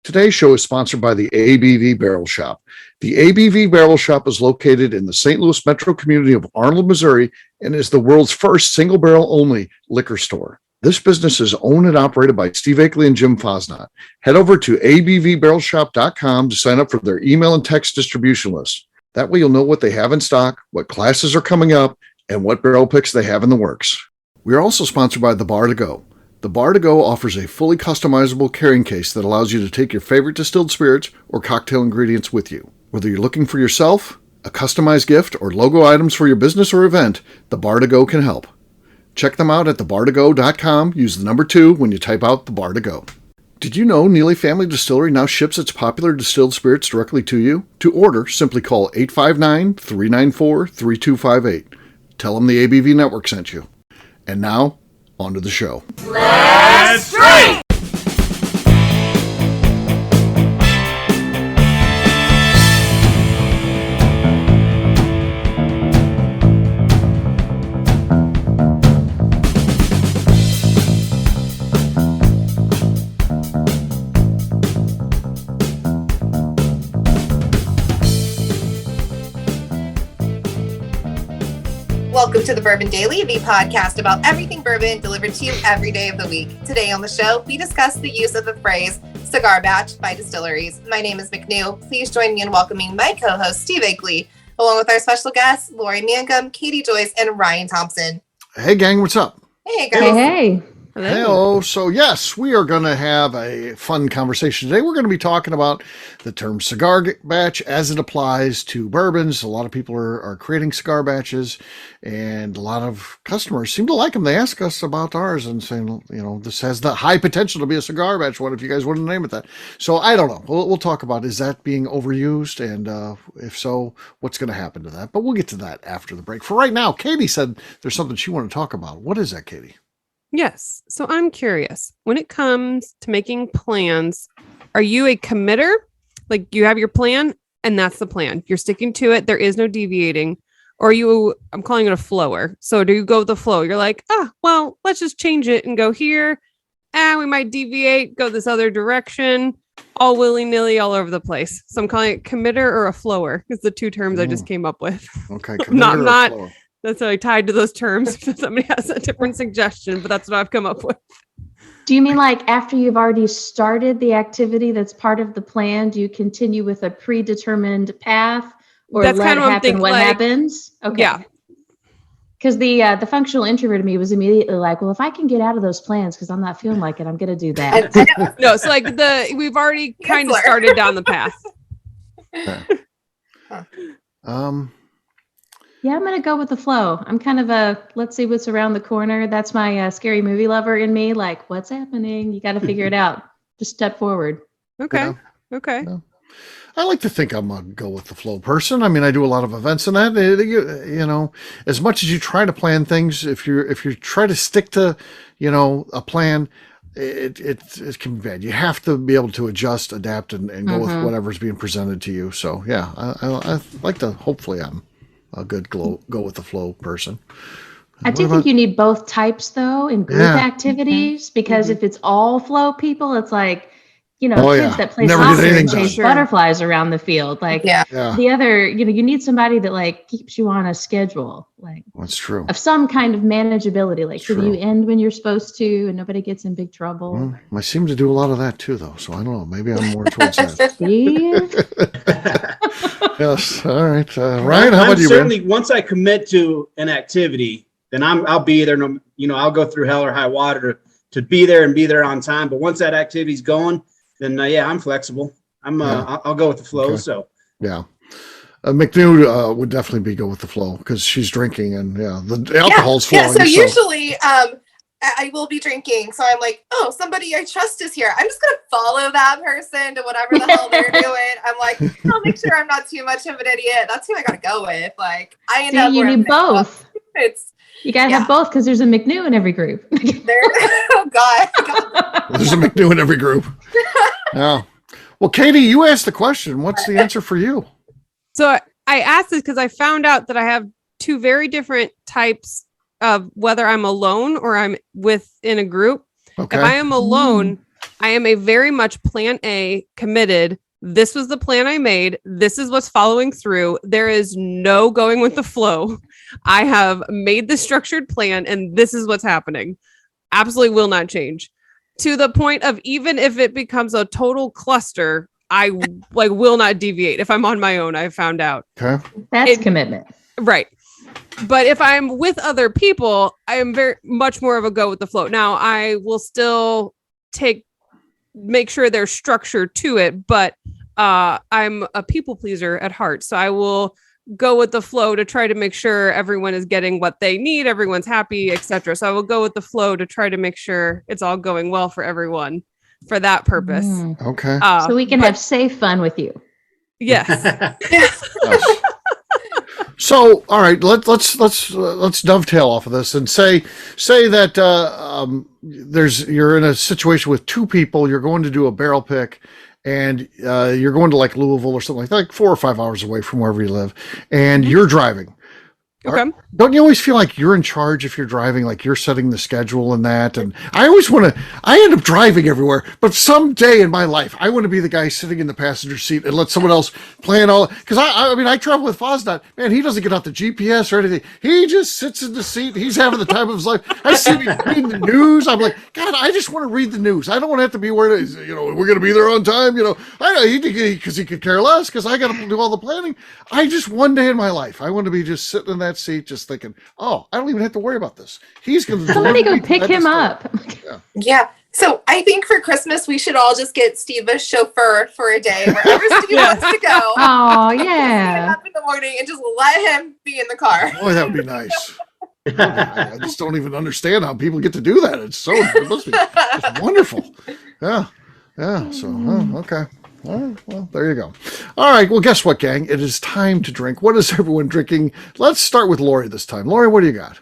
Today's show is sponsored by the ABV Barrel Shop. The ABV Barrel Shop is located in the St. Louis metro community of Arnold, Missouri, and is the world's first single barrel only liquor store. This business is owned and operated by Steve Akeley and Jim Fosnot. Head over to abvbarrelshop.com to sign up for their email and text distribution list. That way you'll know what they have in stock, what classes are coming up, and what barrel picks they have in the works. We are also sponsored by The Bar to Go. The Bar to Go offers a fully customizable carrying case that allows you to take your favorite distilled spirits or cocktail ingredients with you. Whether you're looking for yourself, a customized gift, or logo items for your business or event, The Bar to Go can help. Check them out at thebar2go.com. Use the number 2 when you type out The Bar to Go. Did you know Neely Family Distillery now ships its popular distilled spirits directly to you? To order, simply call 859-394-3258. Tell them the ABV Network sent you. And now, on to the show. Let's drink! Welcome to the Bourbon Daily, the podcast about everything bourbon delivered to you every day of the week. Today on the show, we discuss the use of the phrase cigar batch by distilleries. My name is McNew. Please join me in welcoming my co-host, Steve Akeley, along with our special guests, Lori Mangum, Katie Joyce, and Ryan Thompson. Hey, gang, what's up? Hey, guys. Hey. Hello. So yes, we are going to have a fun conversation today. We're going to be talking about the term cigar batch as it applies to bourbons. A lot of people are creating cigar batches, and a lot of customers seem to like them. They ask us about ours and saying, you know, this has the high potential to be a cigar batch. What if you guys wouldn't name it that? So I don't know. We'll talk about, is that being overused? And if so, what's going to happen to that? But we'll get to that after the break. For right now, Katie said there's something she wanted to talk about. What is that, Katie? Yes. So I'm curious, when it comes to making plans, are you a committer? Like you have your plan and that's the plan. You're sticking to it. There is no deviating. Or I'm calling it a flower. So do you go with the flow? You're like, well, let's just change it and go here. We might deviate, go this other direction, all willy-nilly all over the place. So I'm calling it committer or a flower. It's the two terms I just came up with. Okay. not That's how I tied to those terms. If somebody has a different suggestion, but that's what I've come up with. Do you mean like after you've already started the activity that's part of the plan, do you continue with a predetermined path, or that's let kind of it happen what happens? Okay. Yeah. Because the functional introvert in me was immediately like, well, if I can get out of those plans because I'm not feeling like it, I'm going to do that. No, so like we've already kind of started down the path. Yeah, I'm going to go with the flow. I'm kind of let's see what's around the corner. That's my scary movie lover in me. Like, what's happening? You got to figure it out. Just step forward. Okay. Yeah. Okay. Yeah. I like to think I'm a go with the flow person. I mean, I do a lot of events and that, you know, as much as you try to plan things, if you try to stick to, you know, a plan, it can be bad. You have to be able to adjust, adapt, and go with whatever's being presented to you. So yeah, I like to, hopefully I'm a good go with the flow person. I do think you need both types though in group activities, because if it's all flow people, it's like, you know, kids that play soccer and chase butterflies around the field. Like the other, you know, you need somebody that like keeps you on a schedule, like that's true, of some kind of manageability. Like, so you end when you're supposed to and nobody gets in big trouble. Well, I seem to do a lot of that too, though. So I don't know. Maybe I'm more towards that. Yes. All right. Ryan, how about you? Certainly, once I commit to an activity, then I'll be there. No, you know, I'll go through hell or high water to be there and be there on time. But once that activity's going, then I'm flexible. I'll go with the flow. Okay. So McNew would definitely go with the flow because she's drinking and the alcohol's flowing. Yeah. So usually I will be drinking. So I'm like, oh, somebody I trust is here. I'm just going to follow that person to whatever the hell they're doing. I'm like, I'll make sure I'm not too much of an idiot. That's who I got to go with. Like I end up. You need both. You got to have both because there's a McNew in every group. Oh God. There's a McNew in every group. Yeah. Well, Katie, you asked the question. What's the answer for you? So I asked this because I found out that I have two very different types of whether I'm alone or I'm within a group. Okay. If I am alone, I am a very much plan A committed. This was the plan I made. This is what's following through. There is no going with the flow. I have made the structured plan and this is what's happening. Absolutely will not change. To the point of even if it becomes a total cluster, I will not deviate. If I'm on my own, I've found out. Okay. That's commitment. Right. But if I'm with other people, I am very much more of a go with the flow. Now I will still make sure there's structure to it, but I'm a people pleaser at heart. So I will go with the flow to try to make sure everyone is getting what they need, everyone's happy, etc. So I will go with the flow to try to make sure it's all going well for everyone for that purpose. Okay. So we can have safe fun with you. Yes. Yes. So, all right, let's dovetail off of this and say that you're in a situation with two people, you're going to do a barrel pick, and you're going to like Louisville or something like 4 or 5 hours away from wherever you live, and you're driving. Okay. Don't you always feel like you're in charge if you're driving, like you're setting the schedule and that? And I end up driving everywhere, but someday in my life, I want to be the guy sitting in the passenger seat and let someone else plan all, because I travel with Fosnot. Man, he doesn't get out the GPS or anything. He just sits in the seat. He's having the time of his life. I see him reading the news. I'm like, God, I just want to read the news. I don't want to have to be worried, we're going to be there on time. I know because he could care less because I got to do all the planning. One day in my life, I want to be just sitting in that seat, just thinking, oh, I don't even have to worry about this. He's going to somebody go pick him up. Yeah. So I think for Christmas we should all just get Steve a chauffeur for a day wherever Steve wants to go. Oh yeah. Up in the morning and just let him be in the car. Boy, that would be nice. I just don't even understand how people get to do that. It must be it's wonderful. Yeah. So, okay. All right, well, there you go. All right, well, guess what, gang? It is time to drink. What is everyone drinking? Let's start with Lori this time. Lori, what do you got?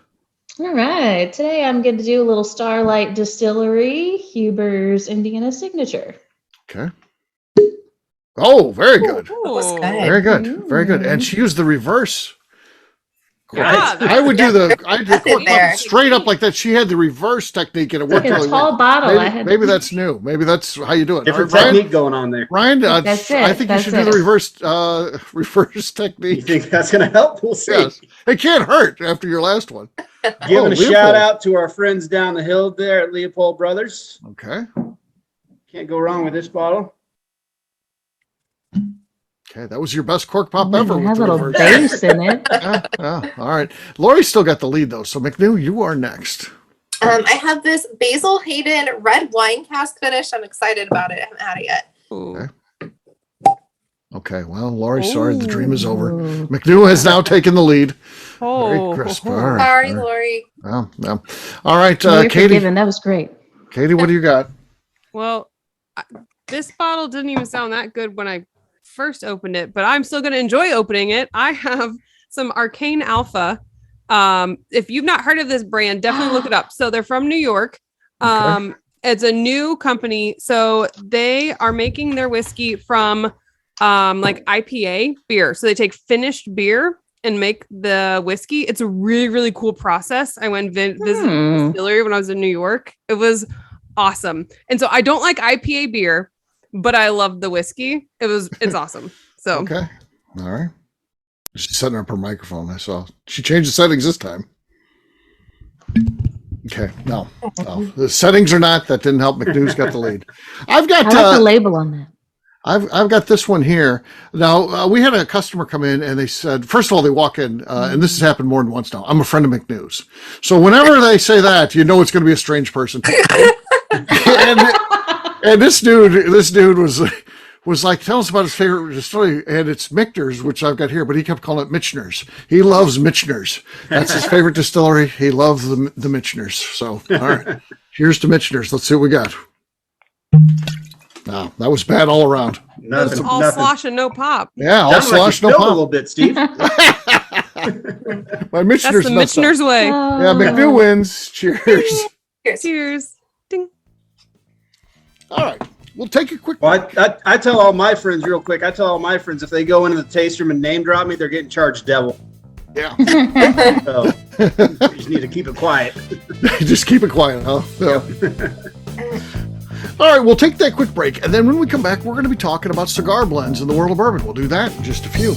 All right, today I'm going to do a little Starlight Distillery, Huber's Indiana Signature. Okay. Oh, very good. Ooh. Very good. Very good. And she used the reverse. Yeah, I would do straight up like that. She had the reverse technique, and it worked really well. Tall bottle. Maybe that's new. Maybe that's how you do it. Different technique going on there. Ryan, that's it. I think you should do the reverse technique. You think that's going to help? We'll see. Yes. It can't hurt after your last one. Giving a shout out to our friends down the hill there at Leopold Brothers. Okay. Can't go wrong with this bottle. Okay, that was your best cork pop ever. It has a little bass in it. Yeah. All right. Lori's still got the lead, though. So, McNew, you are next. I have this Basil Hayden red wine cask finish. I'm excited about it. I haven't had it yet. Okay. Well, Lori, sorry, the dream is over. McNew has now taken the lead. Very crisp. All right. Sorry, Lori. Well. All right, Katie. Forgiven. That was great. Katie, what do you got? Well, this bottle didn't even sound that good when I first opened it, but I'm still going to enjoy opening it. I have some Arcane Alpha. If you've not heard of this brand, definitely look it up. So they're from New York. Okay. It's a new company. So they are making their whiskey from like IPA beer. So they take finished beer and make the whiskey. It's a really, really cool process. I went visit the distillery when I was in New York. It was awesome. And so I don't like IPA beer, but I love the whiskey. It's awesome. So okay. All right. She's setting up her microphone. I saw she changed the settings this time. Okay. No. The settings are not. That didn't help. McNew's got the lead. I've got I like the label on that. I've got this one here. Now, we had a customer come in and they said, first of all, they walk in, and this has happened more than once now. I'm a friend of McNew's. So whenever they say that, you know it's going to be a strange person. And this dude was like, tell us about his favorite distillery, and it's Michter's, which I've got here, but he kept calling it Michener's. He loves Michener's. That's his favorite distillery. He loves the Michener's. So, all right, here's to Michener's. Let's see what we got. No, that was bad all around. Nothing. Slosh and no pop. Yeah, all slosh, no pop. A little bit, Steve. My Michener's. That's the Michener's way. Yeah, McNew wins. Cheers. Cheers. Ding. All right. We'll take a quick. Well, I tell all my friends real quick. I tell all my friends if they go into the taste room and name drop me, they're getting charged devil. Yeah. So you just need to keep it quiet. Just keep it quiet, huh? Yeah. All right, we'll take that quick break. And then when we come back, we're going to be talking about cigar blends in the world of bourbon. We'll do that in just a few.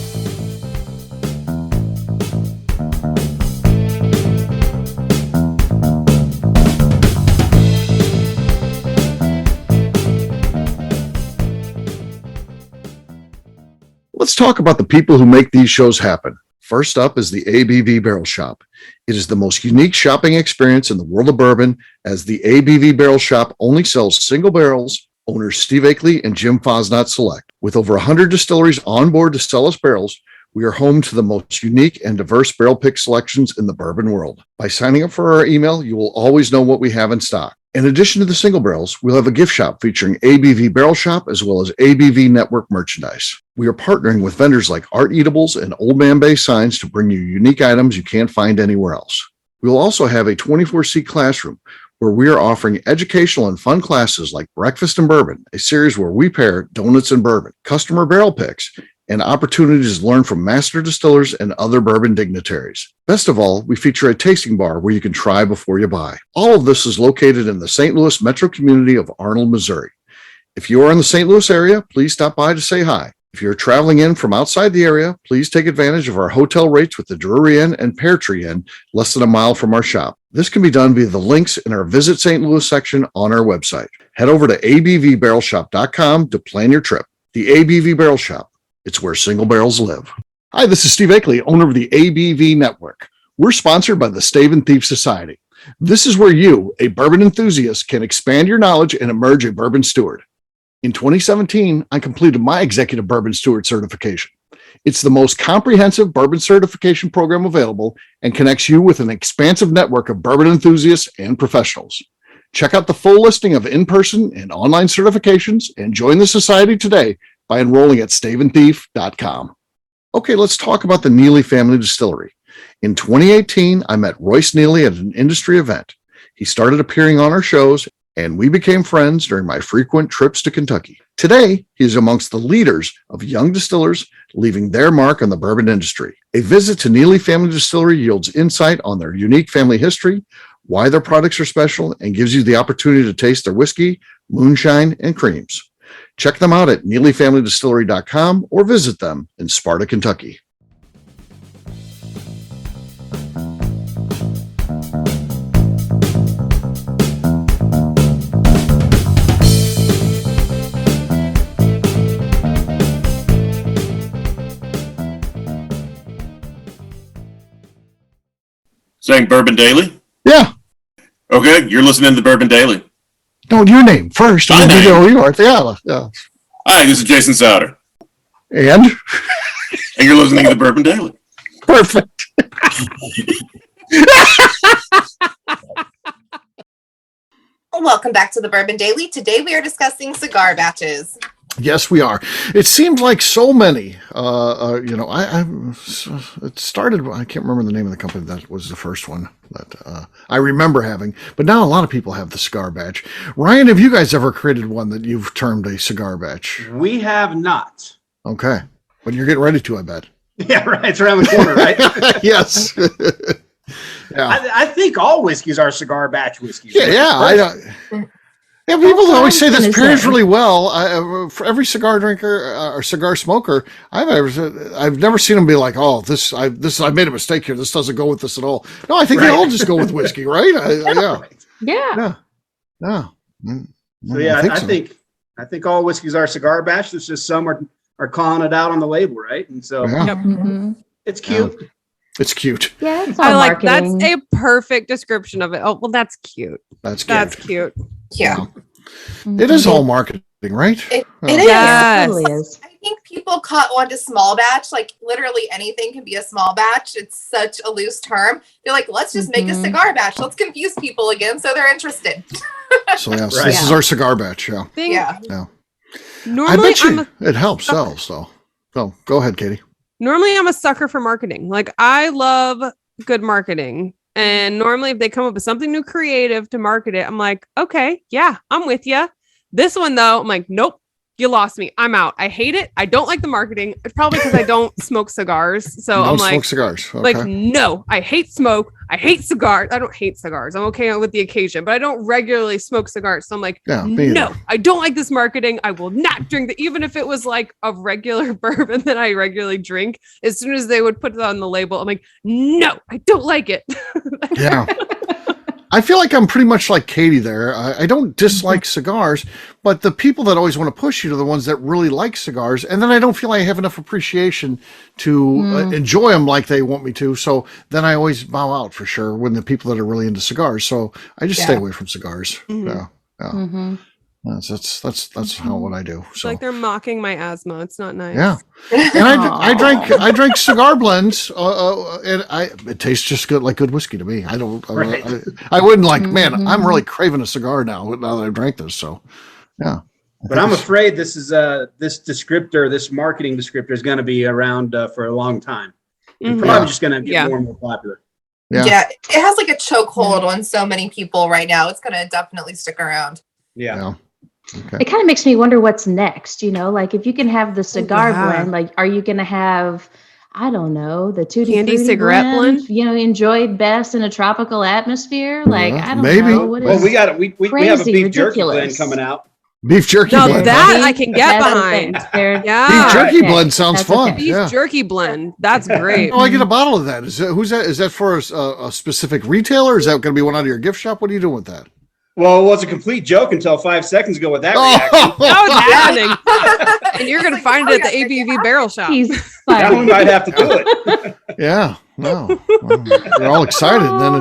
Let's talk about the people who make these shows happen. First up is the ABV Barrel Shop. It is the most unique shopping experience in the world of bourbon, as the ABV Barrel Shop only sells single barrels. Owners Steve Akeley and Jim Fosnot select. With over 100 distilleries on board to sell us barrels, we are home to the most unique and diverse barrel pick selections in the bourbon world. By signing up for our email, you will always know what we have in stock. In addition to the single barrels, we'll have a gift shop featuring ABV Barrel Shop as well as ABV Network merchandise. We are partnering with vendors like Art Eatables and Old Man Bay Signs to bring you unique items you can't find anywhere else. We will also have a 24-seat classroom where we are offering educational and fun classes like Breakfast and Bourbon, a series where we pair donuts and bourbon, customer barrel picks, and opportunities to learn from master distillers and other bourbon dignitaries. Best of all, we feature a tasting bar where you can try before you buy. All of this is located in the St. Louis metro community of Arnold, Missouri. If you are in the St. Louis area, please stop by to say hi. If you're traveling in from outside the area, please take advantage of our hotel rates with the Drury Inn and Pear Tree Inn, less than a mile from our shop. This can be done via the links in our Visit St. Louis section on our website. Head over to abvbarrelshop.com to plan your trip. The ABV Barrel Shop. It's where single barrels live. Hi, this is Steve Akeley, owner of the ABV Network. We're sponsored by the Stave and Thief Society. This is where you, a bourbon enthusiast, can expand your knowledge and emerge a bourbon steward. In 2017, I completed my Executive Bourbon Steward certification. It's the most comprehensive bourbon certification program available and connects you with an expansive network of bourbon enthusiasts and professionals. Check out the full listing of in-person and online certifications and join the society today by enrolling at staveandthief.com. Okay, let's talk about the Neely Family Distillery. In 2018, I met Royce Neely at an industry event. He started appearing on our shows, and we became friends during my frequent trips to Kentucky. Today, he is amongst the leaders of young distillers leaving their mark on the bourbon industry. A visit to Neely Family Distillery yields insight on their unique family history, why their products are special, and gives you the opportunity to taste their whiskey, moonshine, and creams. Check them out at NeelyFamilyDistillery.com or visit them in Sparta, Kentucky. Saying Bourbon Daily? Yeah. Okay, you're listening to the Bourbon Daily. No, your name first. My name. Who you are. Yeah. Hi, this is Jason Souter. And you're listening to the Bourbon Daily. Perfect. Welcome back to the Bourbon Daily. Today we are discussing cigar batches. Yes, we are. It seemed like so many. It started. I can't remember the name of the company that was the first one that I remember having. But now a lot of people have the cigar batch. Ryan, have you guys ever created one that you've termed a cigar batch? We have not. Okay, but you're getting ready to, I bet. Yeah, right. It's around the corner, right? Yes. Yeah. I think all whiskeys are cigar batch whiskeys. Yeah. Yeah, people always say this pairs really well. For every cigar drinker or cigar smoker I've never seen them be like, "Oh, I made a mistake here. This doesn't go with this at all." No, I think they all just go with whiskey, right? Yeah. So I think all whiskeys are cigar batch. It's just some are calling it out on the label, right? And so it's cute. Yeah. It's cute. Yeah, it's all I like marketing. that's a perfect description of it. Oh, well, that's cute. That's cute. That's cute. Yeah. It is all marketing, right? It It Yes. totally is. I think people caught on to small batch. Like literally anything can be a small batch. It's such a loose term. They're like, let's just make a cigar batch. Let's confuse people again so they're interested. So this is our cigar batch. Yeah. Yeah. Normally, I bet you it helps sell. So go ahead, Katie. Normally, I'm a sucker for marketing. Like, I love good marketing. And normally, if they come up with something new creative to market it, I'm like, okay, yeah, I'm with you. This one, though, I'm like, nope, you lost me. I'm out. I hate it. I don't like the marketing. It's probably because I don't smoke cigars. So I'm like, smoke cigars. Okay. Like, no, I hate smoke. I hate cigars. I don't hate cigars. I'm okay with the occasion, but I don't regularly smoke cigars. So I'm like, no, I don't like this marketing. I will not drink that. Even if it was like a regular bourbon that I regularly drink, as soon as they would put it on the label, I'm like, no, I don't like it. Yeah. I feel like I'm pretty much like Katie there. I don't dislike cigars, but the people that always want to push you are the ones that really like cigars. And then I don't feel like I have enough appreciation to enjoy them like they want me to. So then I always bow out for sure when the people that are really into cigars. So I just stay away from cigars. Mm-hmm. Yeah. Mm-hmm. That's how what I do. So It's like they're mocking my asthma. It's not nice. Yeah, and I drank cigar blends, and it tastes just good, like good whiskey to me. I don't, I wouldn't like, man, I'm really craving a cigar now that I've drank this. So, yeah. But I'm afraid this is this marketing descriptor is going to be around for a long time. It's probably just going to get more and more popular. Yeah, it has like a chokehold on so many people right now. It's going to definitely stick around. Yeah. Okay. It kind of makes me wonder what's next, like if you can have the cigar blend, like, are you going to have, I don't know, the Tutti Candy cigarette blend, enjoyed best in a tropical atmosphere? Like, I don't know. We have a beef jerky blend coming out. Beef jerky blend. That I can get behind. Beef jerky blend sounds fun. Beef jerky blend. That's great. Oh, I get a bottle of that. Who's that? Is that for a specific retailer? Is that going to be one out of your gift shop? What are you doing with that? Well, it was a complete joke until 5 seconds ago with that reaction. That was happening. And you're going to find it at the ABV Barrel Shop. That one might have to do it. Yeah. No. Well, you're all excited. And then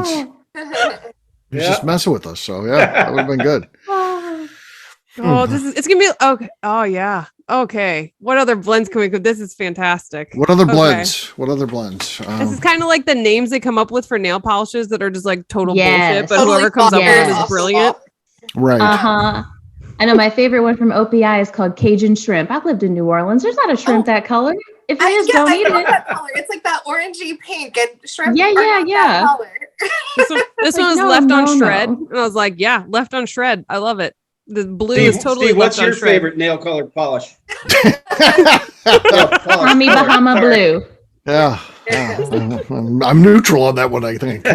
it's just messing with us. So, yeah, that would have been good. Oh, it's going to be okay. Oh, yeah. Okay. What other blends can we do? This is fantastic. What other blends? What other blends? This is kind of like the names they come up with for nail polishes that are just like total bullshit, but whoever comes up with it is brilliant. Right. I know my favorite one from OPI is called Cajun Shrimp. I've lived in New Orleans. There's not a shrimp that color. If it is, don't eat it. That color. It's like that orangey pink and shrimp. Yeah. This one was left on shred. And I was like, yeah, left on shred. I love it. The blue is totally Steve, left what's your favorite nail colored polish? Tommy Bahama Blue. Yeah. I'm neutral on that one, I think.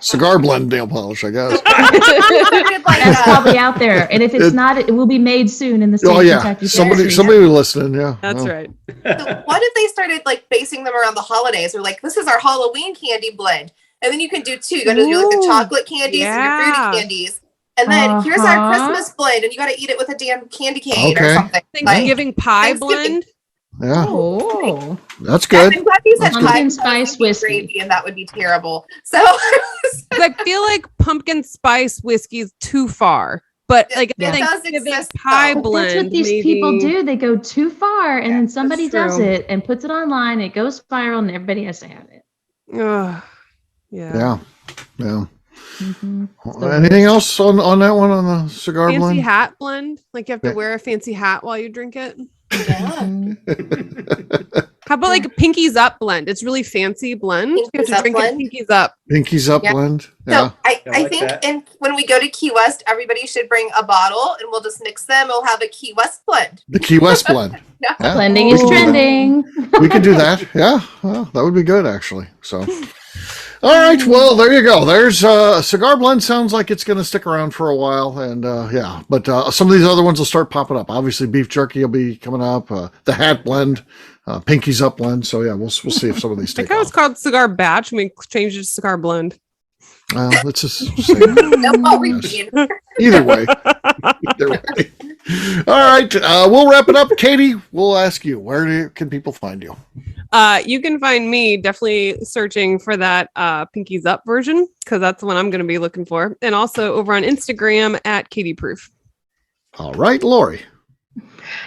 Cigar blend nail polish, I guess. That's probably out there. And if it's not, it will be made soon in the state of Kentucky. Somebody listening, yeah. That's right. So what if they started like basing them around the holidays? Or like, this is our Halloween candy blend. And then you can do two. You got to do like the chocolate candies and your fruity candies. And then here's our Christmas blend, and you got to eat it with a damn candy cane or something. Thanksgiving pie blend. Yeah. Oh, that's good. I'm glad you said pumpkin spice whiskey, gravy, and that would be terrible. So I feel like pumpkin spice whiskey is too far, but like Thanksgiving pie blend. That's what these people do. They go too far, and then somebody does it and puts it online. It goes viral, and everybody has to have it. Yeah. Mm-hmm. Anything else on that one, on the cigar blend? Fancy hat blend? Like you have to wear a fancy hat while you drink it? Yeah. How about like a Pinkies Up blend? It's really fancy blend. You have to drink it Pinkies Up. Pinkies Up blend? Yeah. So I think when we go to Key West, everybody should bring a bottle and we'll just mix them. We'll have a Key West blend. The Key West blend. Yeah. Blending is trending. We could do that. Yeah. Well, that would be good, actually. So... All right, well, there you go. There's cigar blend. Sounds like it's going to stick around for a while, and but some of these other ones will start popping up. Obviously, beef jerky will be coming up. The hat blend, Pinkies Up blend. So yeah, we'll see if some of these take off. It's called cigar batch. We changed it to cigar blend. Let's just say either way. All right, we'll wrap it up. Katie, we'll ask you, where can people find you? You can find me definitely searching for that Pinkies Up version, because that's the one I'm going to be looking for. And also over on Instagram at Katie Proof. All right, Lori.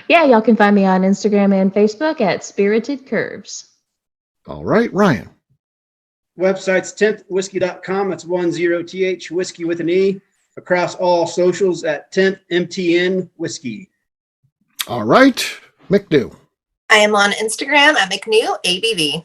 Yeah, y'all can find me on Instagram and Facebook at Spirited Curves. All right, Ryan. Website's 10thwhiskey.com. That's 10th whiskey with an E. Across all socials at 10th MTN Whiskey. All right, McNew. I am on Instagram at McNew ABV.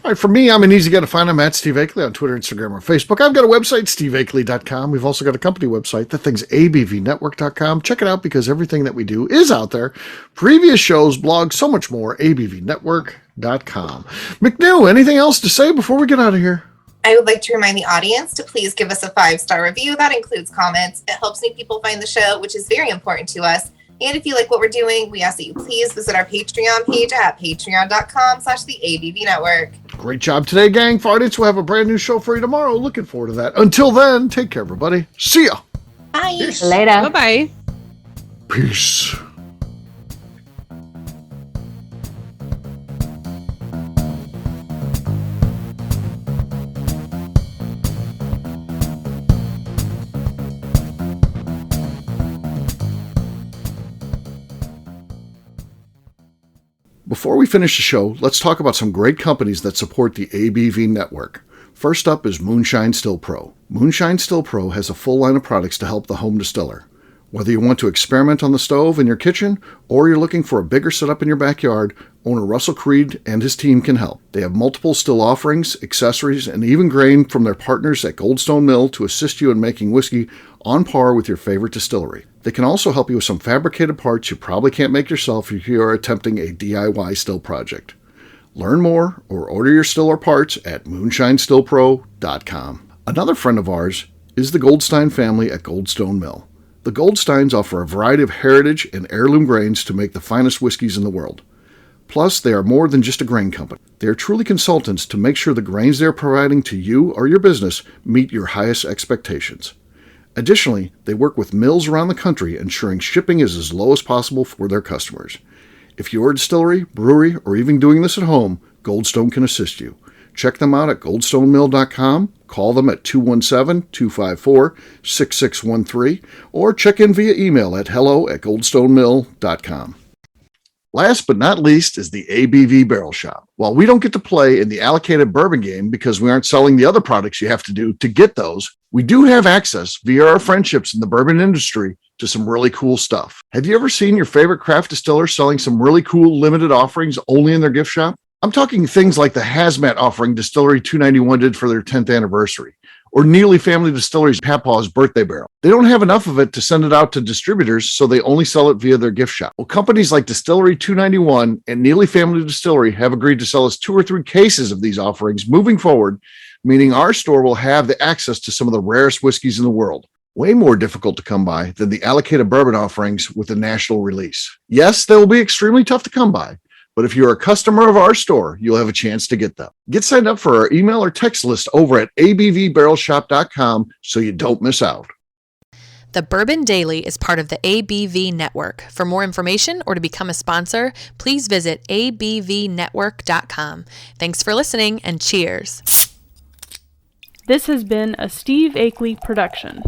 All right, for me, I'm an easy guy to find. I'm at Steve Akeley on Twitter, Instagram, or Facebook. I've got a website, steveakeley.com. We've also got a company website. That thing's abvnetwork.com. Check it out because everything that we do is out there. Previous shows, blogs, so much more, abvnetwork.com. McNew, anything else to say before we get out of here? I would like to remind the audience to please give us a 5-star review. That includes comments. It helps new people find the show, which is very important to us. And if you like what we're doing, we ask that you please visit our Patreon page at patreon.com/the ABV Network. Great job today, gang. Fridays, we'll have a brand new show for you tomorrow. Looking forward to that. Until then, take care, everybody. See ya. Bye. Peace. Later. Bye-bye. Peace. Before we finish the show, let's talk about some great companies that support the ABV network. First up is Moonshine Still Pro. Moonshine Still Pro has a full line of products to help the home distiller. Whether you want to experiment on the stove in your kitchen or you're looking for a bigger setup in your backyard, owner Russell Creed and his team can help. They have multiple still offerings, accessories, and even grain from their partners at Goldstone Mill to assist you in making whiskey on par with your favorite distillery. They can also help you with some fabricated parts you probably can't make yourself if you are attempting a DIY still project. Learn more or order your still or parts at moonshinestillpro.com. Another friend of ours is the Goldstein family at Goldstone Mill. The Goldsteins offer a variety of heritage and heirloom grains to make the finest whiskeys in the world. Plus, they are more than just a grain company. They are truly consultants to make sure the grains they are providing to you or your business meet your highest expectations. Additionally, they work with mills around the country, ensuring shipping is as low as possible for their customers. If you're a distillery, brewery, or even doing this at home, Goldstone can assist you. Check them out at goldstonemill.com, call them at 217-254-6613, or check in via email at hello@goldstonemill.com. Last but not least is the ABV Barrel Shop. While we don't get to play in the allocated bourbon game because we aren't selling the other products you have to do to get those, we do have access via our friendships in the bourbon industry to some really cool stuff. Have you ever seen your favorite craft distiller selling some really cool limited offerings only in their gift shop? I'm talking things like the Hazmat offering Distillery 291 did for their 10th anniversary, or Neely Family Distillery's Papaw's birthday barrel. They don't have enough of it to send it out to distributors, so they only sell it via their gift shop. Well, companies like Distillery 291 and Neely Family Distillery have agreed to sell us 2 or 3 cases of these offerings moving forward, meaning our store will have the access to some of the rarest whiskeys in the world. Way more difficult to come by than the allocated bourbon offerings with a national release. Yes, they will be extremely tough to come by, but if you're a customer of our store, you'll have a chance to get them. Get signed up for our email or text list over at abvbarrelshop.com so you don't miss out. The Bourbon Daily is part of the ABV Network. For more information or to become a sponsor, please visit abvnetwork.com. Thanks for listening and cheers. This has been a Steve Akeley production.